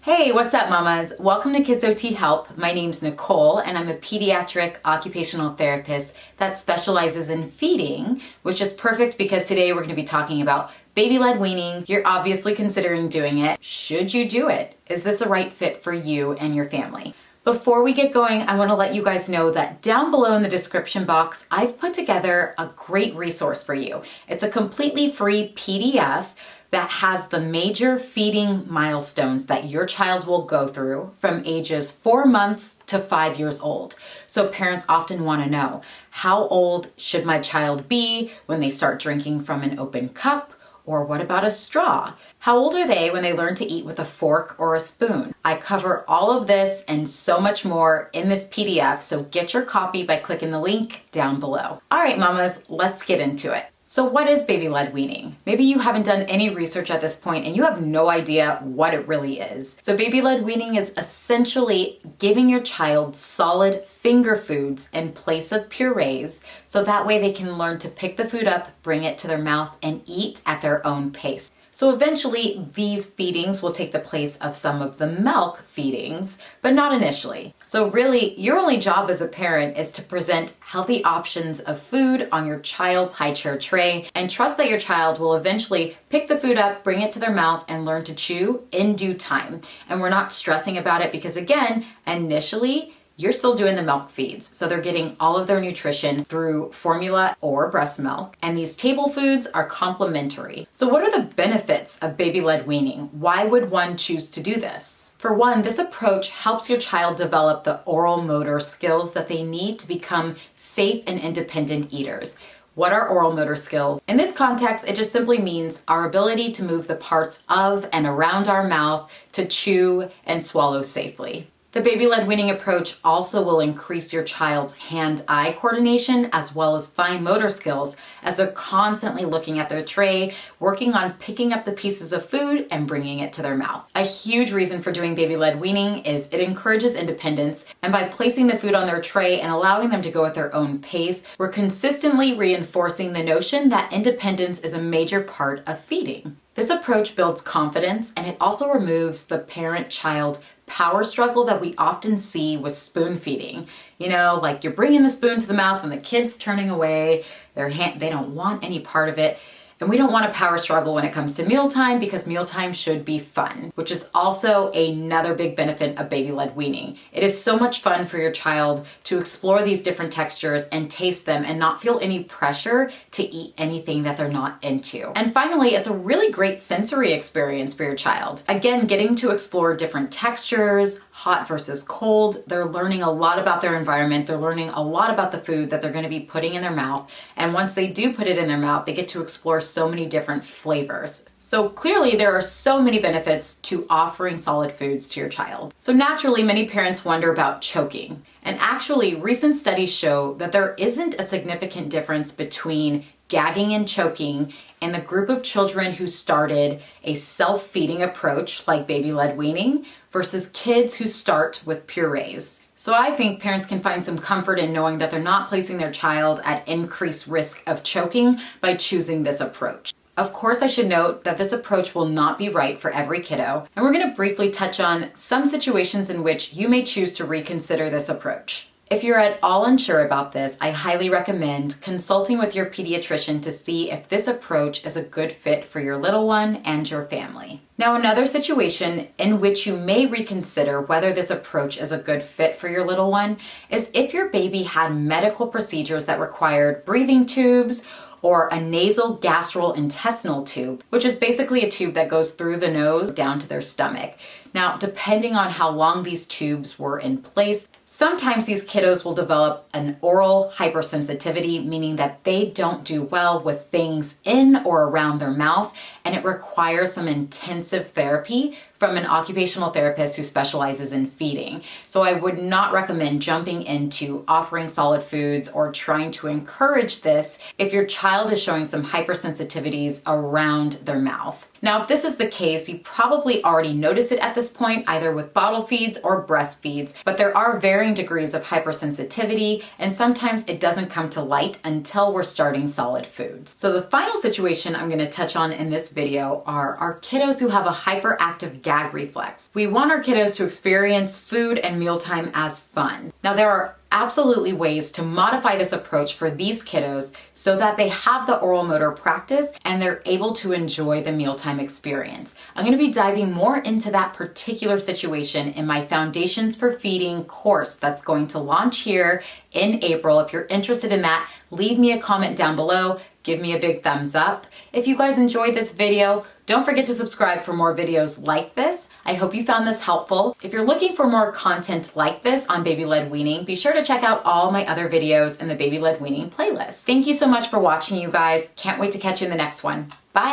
Hey, what's up, mamas? Welcome to Kids OT Help. My name's Nicole, and I'm a pediatric occupational therapist that specializes in feeding, which is perfect because today we're going to be talking about baby led weaning. You're obviously considering doing it. Should you do it? Is this a right fit for you and your family? Before we get going, I want to let you guys know that down below in the description box, I've put together a great resource for you. It's a completely free PDF that has the major feeding milestones that your child will go through from ages 4 months to 5 years old. So parents often want to know, how old should my child be when they start drinking from an open cup? Or what about a straw? How old are they when they learn to eat with a fork or a spoon? I cover all of this and so much more in this PDF, so get your copy by clicking the link down below. All right, mamas, let's get into it. So what is baby led weaning? Maybe you haven't done any research at this point and you have no idea what it really is. So baby led weaning is essentially giving your child solid finger foods in place of purees, so that way they can learn to pick the food up, bring it to their mouth, and eat at their own pace. So eventually these feedings will take the place of some of the milk feedings, but not initially. So really, your only job as a parent is to present healthy options of food on your child's high chair tray and trust that your child will eventually pick the food up, bring it to their mouth, and learn to chew in due time. And we're not stressing about it because, again, initially, you're still doing the milk feeds. So they're getting all of their nutrition through formula or breast milk. And these table foods are complementary. So what are the benefits of baby-led weaning? Why would one choose to do this? For one, this approach helps your child develop the oral motor skills that they need to become safe and independent eaters. What are oral motor skills? In this context, it just simply means our ability to move the parts of and around our mouth to chew and swallow safely. The baby-led weaning approach also will increase your child's hand-eye coordination as well as fine motor skills as they're constantly looking at their tray, working on picking up the pieces of food and bringing it to their mouth. A huge reason for doing baby-led weaning is it encourages independence, and by placing the food on their tray and allowing them to go at their own pace, we're consistently reinforcing the notion that independence is a major part of feeding. This approach builds confidence, and it also removes the parent-child power struggle that we often see with spoon feeding. You know, like you're bringing the spoon to the mouth and the kid's turning away, they don't want any part of it. And we don't want a power struggle when it comes to mealtime because mealtime should be fun, which is also another big benefit of baby-led weaning. It is so much fun for your child to explore these different textures and taste them and not feel any pressure to eat anything that they're not into. And finally, it's a really great sensory experience for your child. Again, getting to explore different textures, hot versus cold. They're learning a lot about their environment. They're learning a lot about the food that they're going to be putting in their mouth. And once they do put it in their mouth, they get to explore so many different flavors. So clearly there are so many benefits to offering solid foods to your child. So naturally, many parents wonder about choking. And actually, recent studies show that there isn't a significant difference between gagging and choking in the group of children who started a self-feeding approach like baby-led weaning versus kids who start with purees. So I think parents can find some comfort in knowing that they're not placing their child at increased risk of choking by choosing this approach. Of course, I should note that this approach will not be right for every kiddo, and we're going to briefly touch on some situations in which you may choose to reconsider this approach. If you're at all unsure about this, I highly recommend consulting with your pediatrician to see if this approach is a good fit for your little one and your family. Now, another situation in which you may reconsider whether this approach is a good fit for your little one is if your baby had medical procedures that required breathing tubes or a nasal gastrointestinal tube, which is basically a tube that goes through the nose down to their stomach. Now, depending on how long these tubes were in place, sometimes these kiddos will develop an oral hypersensitivity, meaning that they don't do well with things in or around their mouth, and it requires some intensive therapy from an occupational therapist who specializes in feeding. So I would not recommend jumping into offering solid foods or trying to encourage this if your child is showing some hypersensitivities around their mouth. Now, if this is the case, you probably already notice it at this point, either with bottle feeds or breast feeds, but there are very varying degrees of hypersensitivity, and sometimes it doesn't come to light until we're starting solid foods. So the final situation I'm going to touch on in this video are our kiddos who have a hyperactive gag reflex. We want our kiddos to experience food and mealtime as fun. Now, there are absolutely ways to modify this approach for these kiddos so that they have the oral motor practice and they're able to enjoy the mealtime experience. I'm going to be diving more into that particular situation in my Foundations for Feeding course that's going to launch here in April. If you're interested in that, leave me a comment down below. Give me a big thumbs up. If you guys enjoyed this video, don't forget to subscribe for more videos like this. I hope you found this helpful. If you're looking for more content like this on Baby Led Weaning, be sure to check out all my other videos in the Baby Led Weaning playlist. Thank you so much for watching, you guys. Can't wait to catch you in the next one. Bye.